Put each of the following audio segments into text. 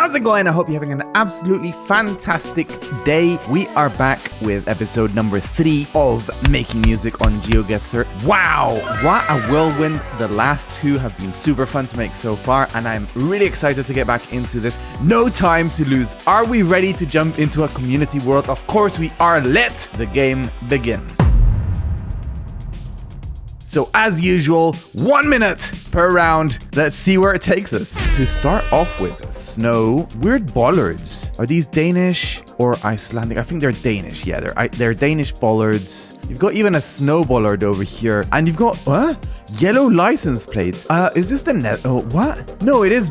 How's it going? I hope you're having an absolutely fantastic day. We are back with episode number 3 of Making Music on Geoguessr. Wow, what a whirlwind. The last 2 have been super fun to make so far, and I'm really excited to get back into this. No time to lose. Are we ready to jump into a community world? Of course we are. Let the game begin. So as usual, 1 minute per round. Let's see where it takes us. To start off with, snow. Weird bollards. Are these Danish or Icelandic? I think they're Danish. Yeah, they're Danish bollards. You've got even a snow bollard over here. And you've got, yellow license plates. Is this the net? Oh, what? No, it is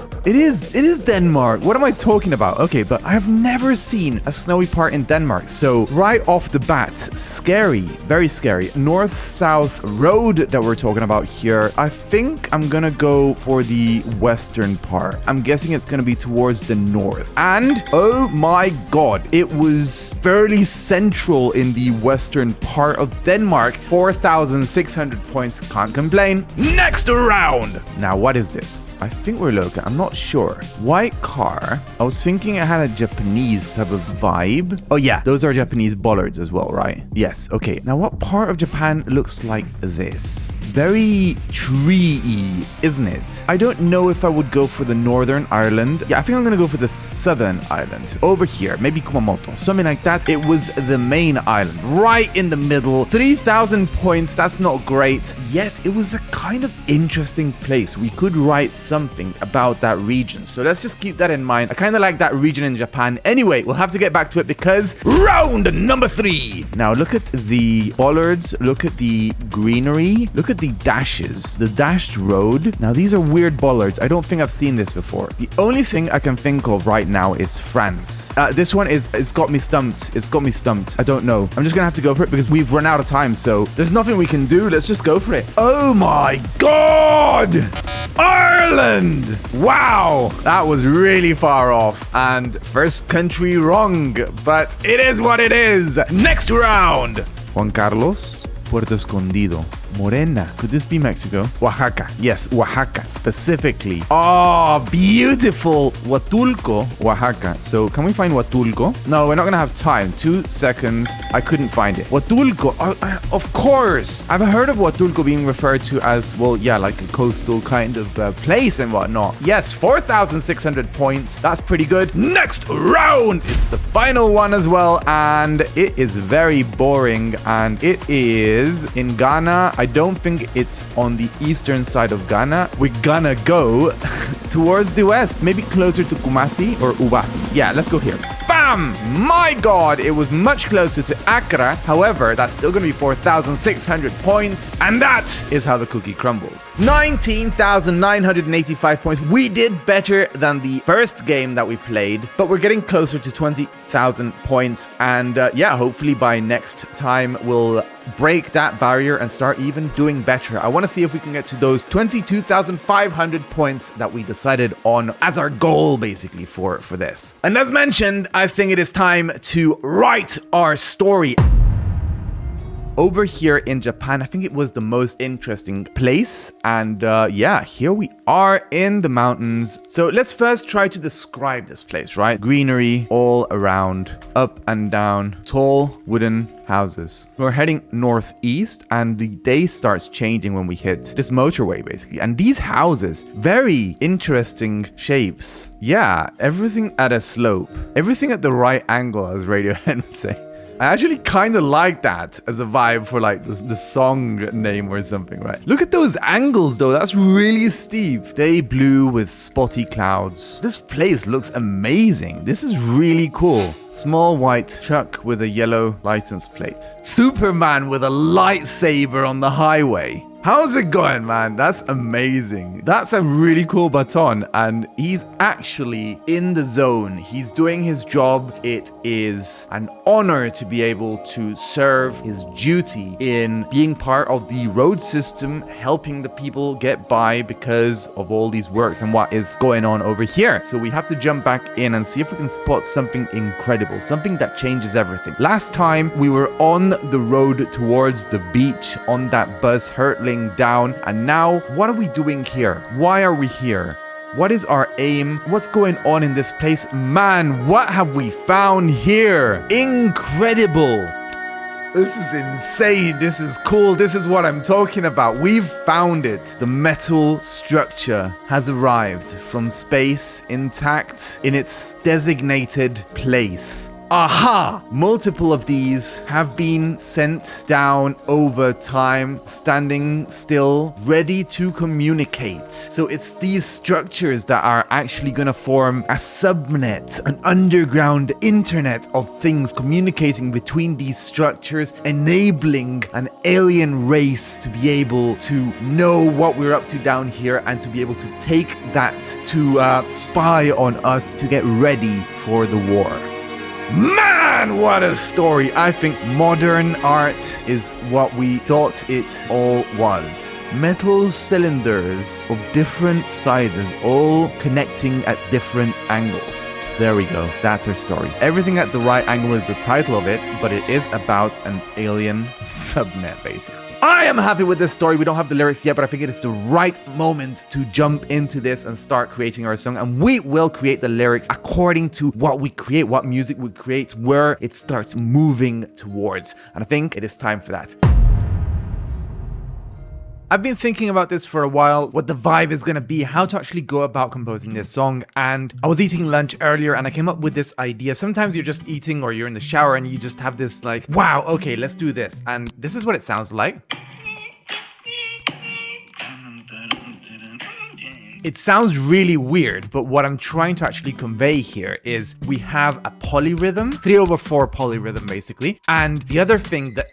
Denmark. What am I talking about? Okay, but I have never seen a snowy part in Denmark. So right off the bat, scary, very scary. North-south road that we're talking about here. I think I'm gonna go for the western part. I'm guessing it's gonna be towards the north. And oh my god, it was fairly central in the western part of Denmark. 4,600 points, can't complain. Next round. Now what is this? I think we're local. I'm not sure. White car. I was thinking it had a Japanese type of vibe. Oh yeah, those are Japanese bollards as well, right? Yes, okay. Now what part of Japan looks like this? Very tree-y, isn't it? I don't know if I would go for the Northern Ireland. Yeah, I think I'm gonna go for the Southern Island. Over here, maybe Kumamoto, something like that. It was the main island, right in the middle. 3,000 points, that's not great. Yet, it was a kind of interesting place. We could write something about that region. So let's just keep that in mind. I kind of like that region in Japan. Anyway, we'll have to get back to it because round number 3. Now, look at the bollards. Look at the greenery. Look at the dashes, the dashed road. Now these are weird bollards. I don't think I've seen this before. The only thing I can think of right now is France. This one it's got me stumped. It's got me stumped. I don't know. I'm just gonna have to go for it because we've run out of time. So there's nothing we can do. Let's just go for it. Oh my god! Ireland! Wow, that was really far off. And first country wrong, but it is what it is. Next round. Juan Carlos, Puerto Escondido. Morena. Could this be Mexico? Oaxaca. Yes, Oaxaca specifically. Oh, beautiful. Huatulco, Oaxaca. So can we find Huatulco? No, we're not going to have time. 2 seconds. I couldn't find it. Huatulco. Of course. I've heard of Huatulco being referred to as, well, yeah, like a coastal kind of place and whatnot. Yes, 4,600 points. That's pretty good. Next round. It's the final one as well. And it is very boring. And it is in Ghana. I don't think it's on the eastern side of Ghana. We're gonna go towards the west, maybe closer to Kumasi or Ubasi. Yeah, let's go here. Bam! My god, it was much closer to Accra. However, that's still gonna be 4,600 points. And that is how the cookie crumbles. 19,985 points. We did better than the first game that we played, but we're getting closer to 20,000 points. And yeah, hopefully by next time we'll break that barrier and start even doing better. I want to see if we can get to those 22,500 points that we decided on as our goal basically for this. And as mentioned, I think it is time to write our story. Over here in Japan, I think it was the most interesting place. And yeah, here we are in the mountains. So let's first try to describe this place, right? Greenery all around, up and down, tall wooden houses. We're heading northeast and the day starts changing when we hit this motorway basically. And these houses, very interesting shapes. Yeah, everything at a slope, everything at the right angle, as Radiohead would say. I actually kind of like that as a vibe for like the song name or something, right? Look at those angles though, that's really steep. Day blue with spotty clouds. This place looks amazing. This is really cool. Small white truck with a yellow license plate. Superman with a lightsaber on the highway. How's it going, man? That's amazing. That's a really cool baton, and he's actually in the zone. He's doing his job. It is an honor to be able to serve his duty in being part of the road system, helping the people get by because of all these works and what is going on over here. So we have to jump back in and see if we can spot something incredible, something that changes everything. Last time we were on the road towards the beach on that bus hurtling down, and now what are we doing here? Why are we here? What is our aim? What's going on in this place? Man, what have we found here? Incredible! This is insane. This is cool. This is what I'm talking about. We've found it. The metal structure has arrived from space intact in its designated place. Aha! Multiple of these have been sent down over time, standing still, ready to communicate. So it's these structures that are actually going to form a subnet, an underground internet of things communicating between these structures, enabling an alien race to be able to know what we're up to down here and to be able to take that to spy on us to get ready for the war. Man, what a story! I think modern art is what we thought it all was. Metal cylinders of different sizes, all connecting at different angles. There we go. That's our story. Everything at the right angle is the title of it, but it is about an alien subnet, basically. I am happy with this story. We don't have the lyrics yet, but I think it is the right moment to jump into this and start creating our song. And we will create the lyrics according to what we create, what music we create, where it starts moving towards. And I think it is time for that. I've been thinking about this for a while, what the vibe is going to be, how to actually go about composing this song. And I was eating lunch earlier and I came up with this idea. Sometimes you're just eating or you're in the shower and you just have this like, wow, okay, let's do this. And this is what it sounds like. It sounds really weird, but what I'm trying to actually convey here is we have a polyrhythm, 3/4 polyrhythm basically. And the other thing that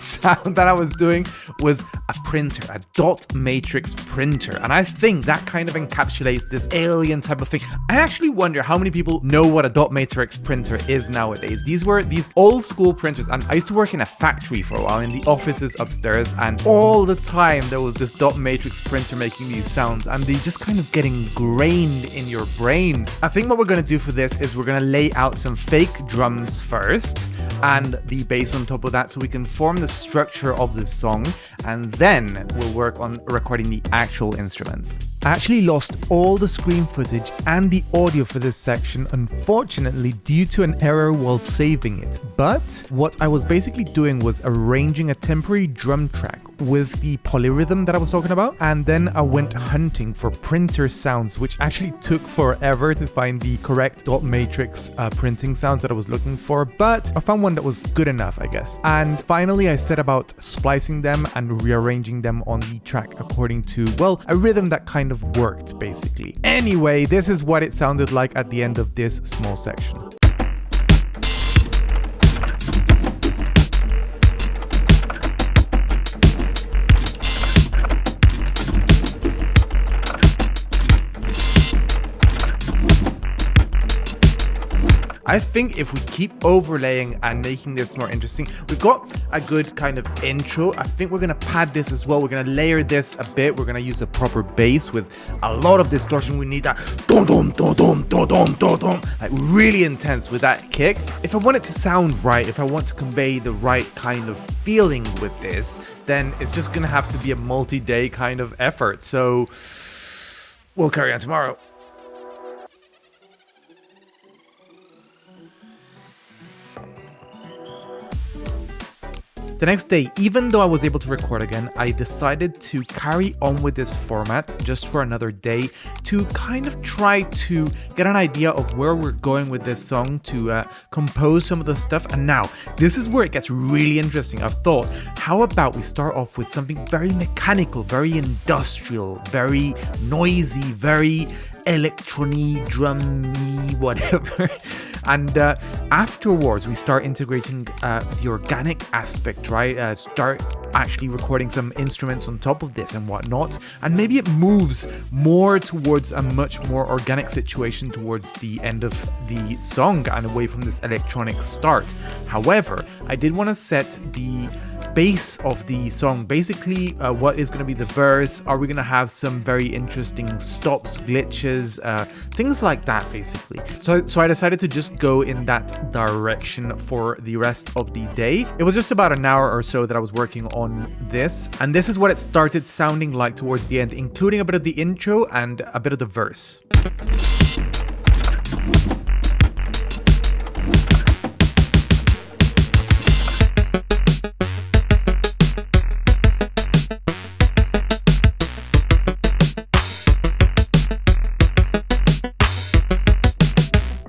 sound that I was doing was a printer, a dot matrix printer. And I think that kind of encapsulates this alien type of thing. I actually wonder how many people know what a dot matrix printer is nowadays. These were these old school printers, and I used to work in a factory for a while in the offices upstairs, and all the time there was this dot matrix printer making these sounds, and they just kind of get ingrained in your brain. I think what we're going to do for this is we're going to lay out some fake drums first and the bass on top of that so we can form the structure of this song, and then we'll work on recording the actual instruments. I actually lost all the screen footage and the audio for this section, unfortunately, due to an error while saving it. But what I was basically doing was arranging a temporary drum track with the polyrhythm that I was talking about, and then I went hunting for printer sounds, which actually took forever to find the correct dot matrix printing sounds that I was looking for, but I found one that was good enough, I guess. And finally I set about splicing them and rearranging them on the track according to, well, a rhythm that kind of worked basically. Anyway, this is what it sounded like at the end of this small section. I think if we keep overlaying and making this more interesting, we've got a good kind of intro. I think we're going to pad this as well. We're going to layer this a bit. We're going to use a proper bass with a lot of distortion. We need that dum-dum, dum-dum, dum-dum, dum-dum, like really intense with that kick. If I want it to sound right, if I want to convey the right kind of feeling with this, then it's just going to have to be a multi-day kind of effort. So we'll carry on tomorrow. The next day, even though I was able to record again, I decided to carry on with this format just for another day to kind of try to get an idea of where we're going with this song, to compose some of the stuff. And now, this is where it gets really interesting. I've thought, how about we start off with something very mechanical, very industrial, very noisy, very electronic, drummy, whatever. And afterwards, we start integrating the organic aspect, right? Start actually recording some instruments on top of this and whatnot. And maybe it moves more towards a much more organic situation towards the end of the song and away from this electronic start. However, I did want to set the base of the song, basically what is going to be the verse. Are we going to have some very interesting stops, glitches, things like that basically. So I decided to just go in that direction for the rest of the day. It was just about an hour or so that I was working on on this. And this is what it started sounding like towards the end, including a bit of the intro and a bit of the verse.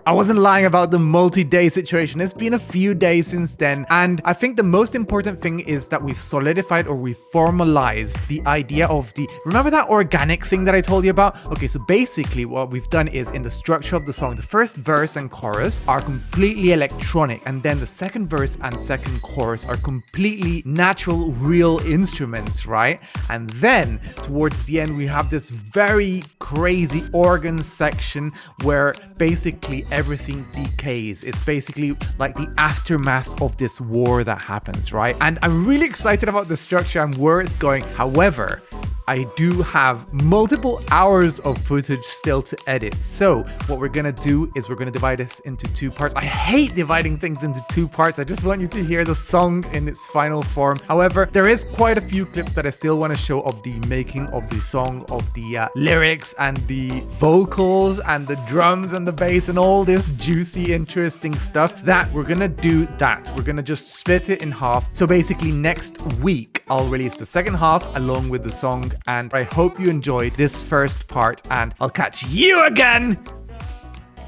I wasn't lying about the multi-day situation. It's been a few days since then. And I think the most important thing is that we've solidified or we've formalized the idea of remember that organic thing that I told you about? Okay, so basically what we've done is in the structure of the song, the first verse and chorus are completely electronic. And then the second verse and second chorus are completely natural, real instruments, right? And then towards the end, we have this very crazy organ section where basically everything decays. It's basically like the aftermath of this war that happens, right? And I'm really excited about the structure and where it's going. However, I do have multiple hours of footage still to edit. So what we're gonna do is we're gonna divide this into two parts. I hate dividing things into two parts. I just want you to hear the song in its final form. However, there is quite a few clips that I still want to show of the making of the song, of the lyrics and the vocals and the drums and the bass and all this juicy, interesting stuff that we're gonna do that. We're gonna just split it in half. So basically next week, I'll release the second half along with the song. And I hope you enjoyed this first part, and I'll catch you again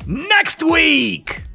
next week!